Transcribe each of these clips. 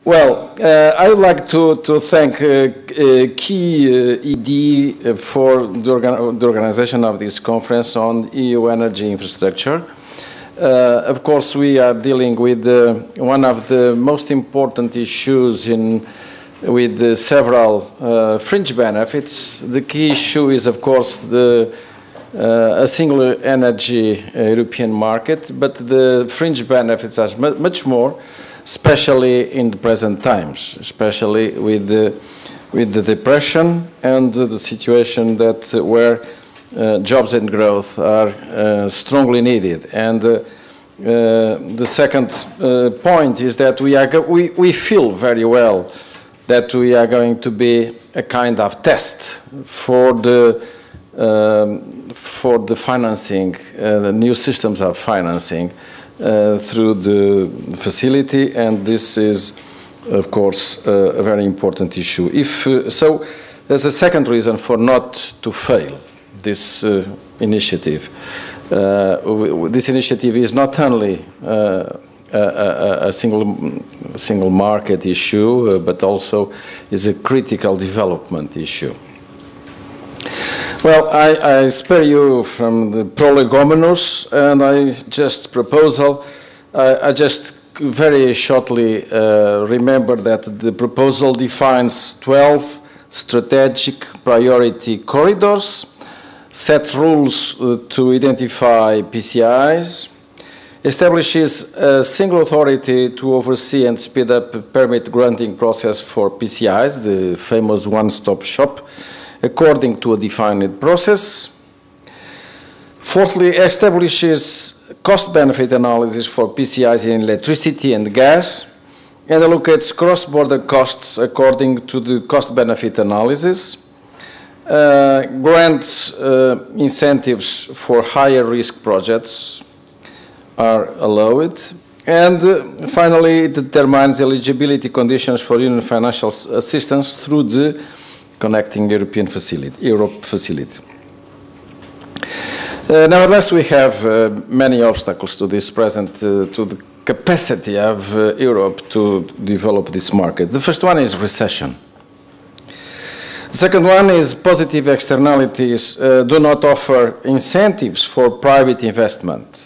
Well, I would like to thank Key ED for the organization of this conference on EU energy infrastructure. Of course, we are dealing with one of the most important issues with several fringe benefits. The key issue is, of course, a single energy European market, but the fringe benefits are much more, especially in the present times, especially with the depression and the situation where jobs and growth are strongly needed. And the second point is that we feel very well that we are going to be a kind of test for the financing, the new systems of financing through the facility, and this is, of course, a very important issue. So, there's a second reason for not to fail this initiative. This initiative is not only a single market issue, but also is a critical development issue. Well, I spare you from the prolegomena, and I just proposal. I just very shortly remember that the proposal defines 12 strategic priority corridors, sets rules to identify PCIs, establishes a single authority to oversee and speed up the permit granting process for PCIs, the famous one-stop shop, according to a defined process. Fourthly, establishes cost-benefit analysis for PCIs in electricity and gas, and allocates cross-border costs according to the cost-benefit analysis, grants incentives for higher-risk projects are allowed, and finally, it determines eligibility conditions for Union financial assistance through the Connecting Europe facility. Nevertheless, we have many obstacles to this present, to the capacity of Europe to develop this market. The first one is recession. The second one is positive externalities do not offer incentives for private investment.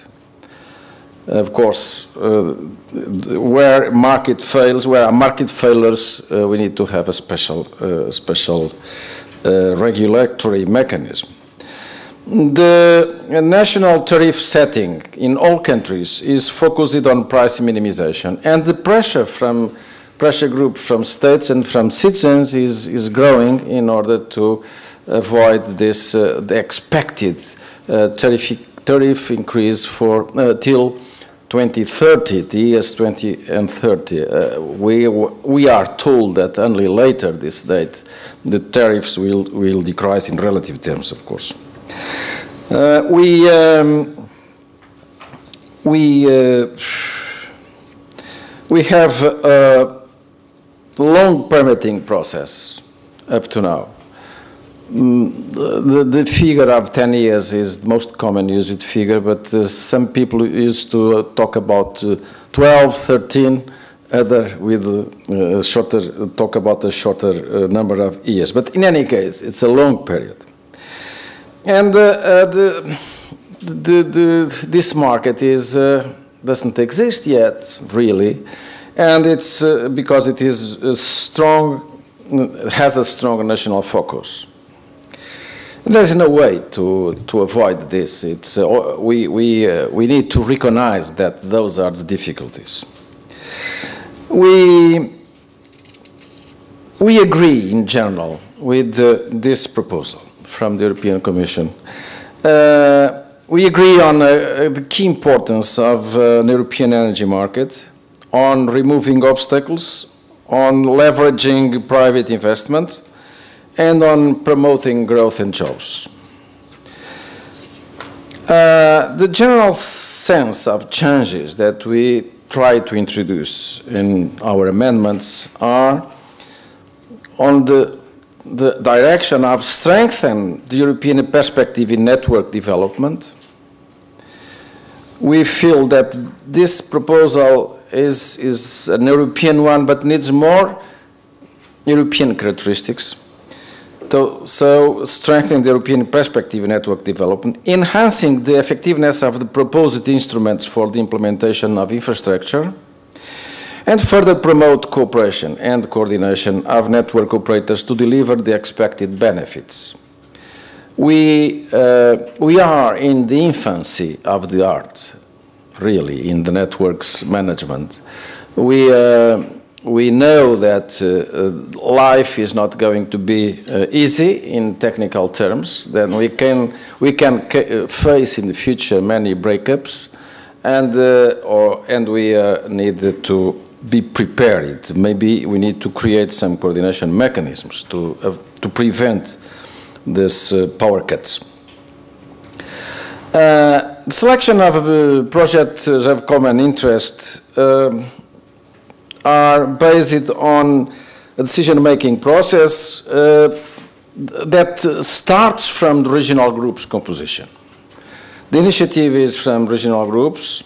Of course, where market fails, where are market failures, we need to have a special regulatory mechanism. The national tariff setting in all countries is focused on price minimization, and the pressure group from states and from citizens is growing in order to avoid this the expected tariff increase for till 2030, the years 20 and 30. We are told that only later this date the tariffs will decrease in relative terms, of course. We have a long permitting process up to now. The figure of 10 years is the most common used figure, but some people used to talk about 12, 13, other with talk about a shorter number of years. But in any case, it's a long period. And this market doesn't exist yet, really, and it's because it is has a strong national focus. There's no way to avoid this. We need to recognize that those are the difficulties. We agree in general with this proposal from the European Commission. We agree on the key importance of an European energy market, on removing obstacles, on leveraging private investment, and on promoting growth and jobs. The general sense of changes that we try to introduce in our amendments are on the direction of strengthening the European perspective in network development. We feel that this proposal is an European one, but needs more European characteristics. So strengthening the European perspective in network development, enhancing the effectiveness of the proposed instruments for the implementation of infrastructure, and further promote cooperation and coordination of network operators to deliver the expected benefits. We are in the infancy of the art, really, in the networks management. We know that life is not going to be easy in technical terms. Then we can face in the future many breakups, and we need to be prepared. Maybe we need to create some coordination mechanisms to prevent these power cuts. The selection of projects of common interest are based on a decision-making process that starts from the regional groups composition. The initiative is from regional groups,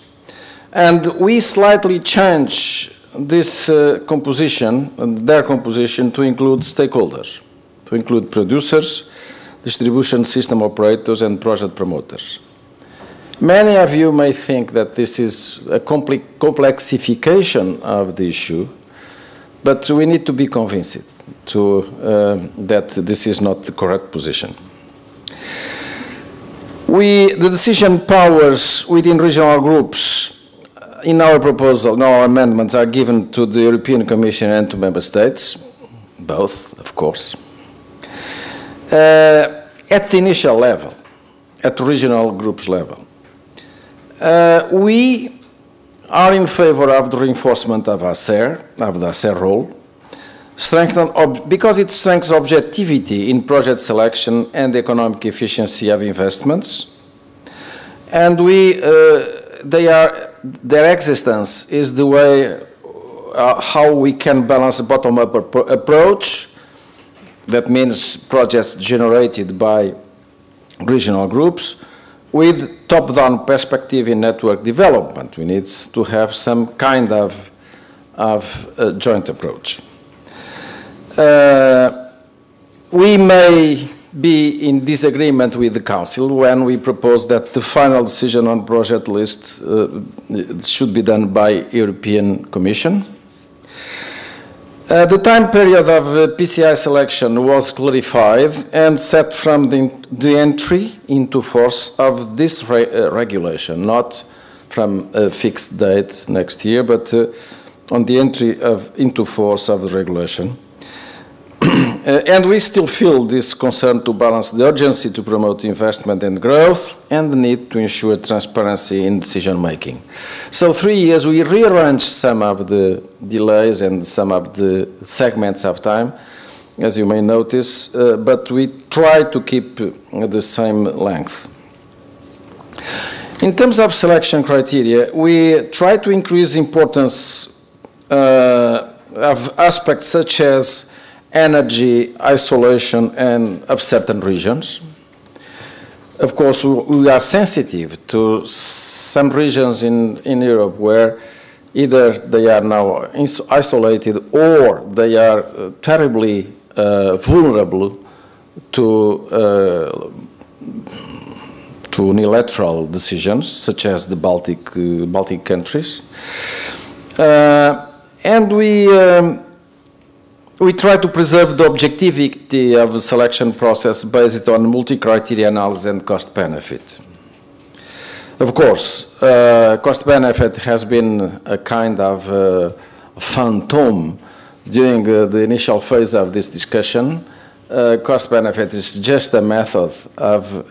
and we slightly change this composition, their composition, to include stakeholders, to include producers, distribution system operators, and project promoters. Many of you may think that this is a complexification of the issue, but we need to be convinced that this is not the correct position. The decision powers within regional groups in our proposal, in our amendments, are given to the European Commission and to Member States, both, of course, at the initial level, at the regional groups level. We are in favor of the reinforcement of the ACER role, because it strengthens objectivity in project selection and economic efficiency of investments. And their existence is the way how we can balance a bottom-up approach. That means projects generated by regional groups with top-down perspective in network development. We need to have some kind of joint approach. We may be in disagreement with the Council when we propose that the final decision on project list should be done by European Commission. The time period of PCI selection was clarified and set from the entry into force of this regulation, not from a fixed date next year, but on the entry into force of the regulation. And we still feel this concern to balance the urgency to promote investment and growth and the need to ensure transparency in decision-making. So 3 years, we rearranged some of the delays and some of the segments of time, as you may notice, but we try to keep the same length. In terms of selection criteria, we try to increase importance of aspects such as energy isolation and of certain regions. Of course, we are sensitive to some regions in Europe where either they are now isolated or they are terribly vulnerable to unilateral decisions, such as the Baltic countries. And we try to preserve the objectivity of the selection process based on multi-criteria analysis and cost-benefit. Of course, cost-benefit has been a kind of phantom during the initial phase of this discussion. Cost-benefit is just a method of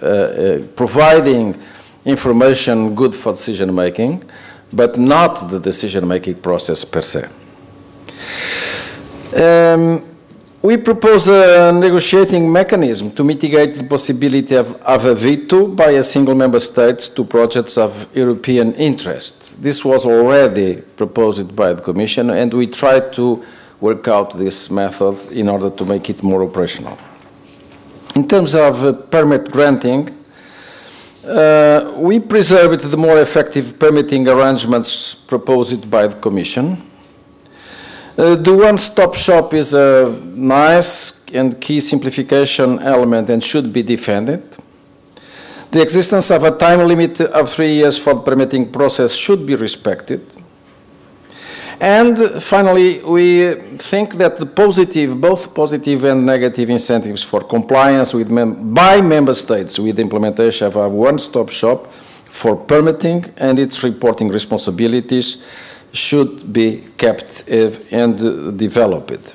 providing information good for decision-making, but not the decision-making process per se. We propose a negotiating mechanism to mitigate the possibility of a veto by a single member state to projects of European interest. This was already proposed by the Commission, and we tried to work out this method in order to make it more operational. In terms of permit granting, We preserved the more effective permitting arrangements proposed by the Commission. The one-stop shop is a nice and key simplification element and should be defended. The existence of a time limit of 3 years for the permitting process should be respected. And finally, we think that the both positive and negative incentives for compliance by member states with the implementation of a one-stop shop for permitting and its reporting responsibilities should be kept and developed,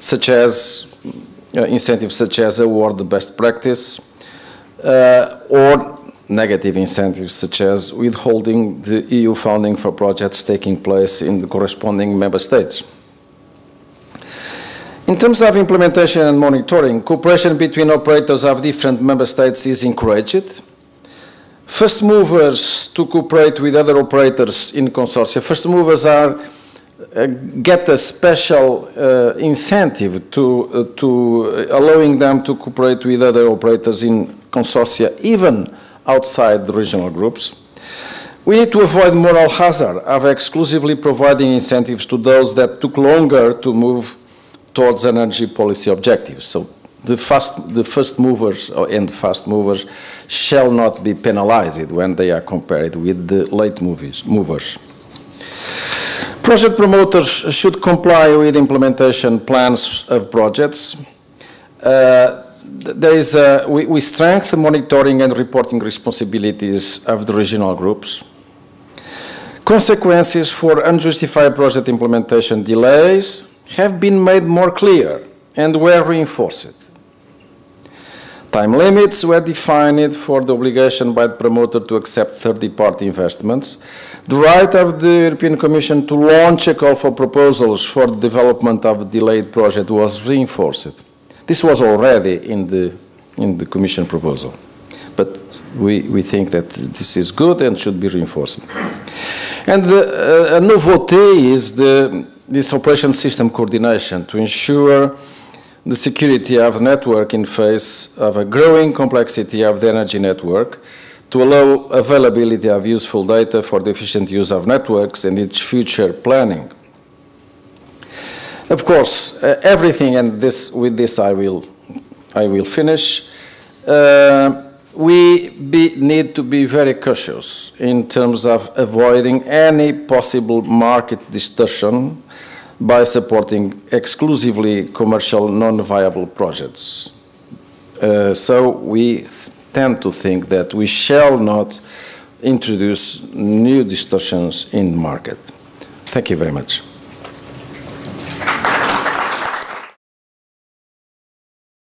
such as incentives such as award the best practice, or negative incentives such as withholding the EU funding for projects taking place in the corresponding member states. In terms of implementation and monitoring, cooperation between operators of different member states is encouraged. First movers to cooperate with other operators in consortia. First movers get a special incentive to allowing them to cooperate with other operators in consortia, even outside the regional groups. We need to avoid moral hazard of exclusively providing incentives to those that took longer to move towards energy policy objectives. So the first movers and fast movers shall not be penalized when they are compared with the late movers. Project promoters should comply with implementation plans of projects. We strengthen monitoring and reporting responsibilities of the regional groups. Consequences for unjustified project implementation delays have been made more clear and were reinforced. Time limits were defined for the obligation by the promoter to accept third-party investments. The right of the European Commission to launch a call for proposals for the development of a delayed project was reinforced. This was already in the Commission proposal, but we think that this is good and should be reinforced. And a nouveauté is this operation system coordination to ensure the security of the network in face of a growing complexity of the energy network, to allow availability of useful data for the efficient use of networks and its future planning. Of course, everything, and with this I will finish. We need to be very cautious in terms of avoiding any possible market distortion by supporting exclusively commercial non-viable projects. So we tend to think that we shall not introduce new distortions in the market. Thank you very much.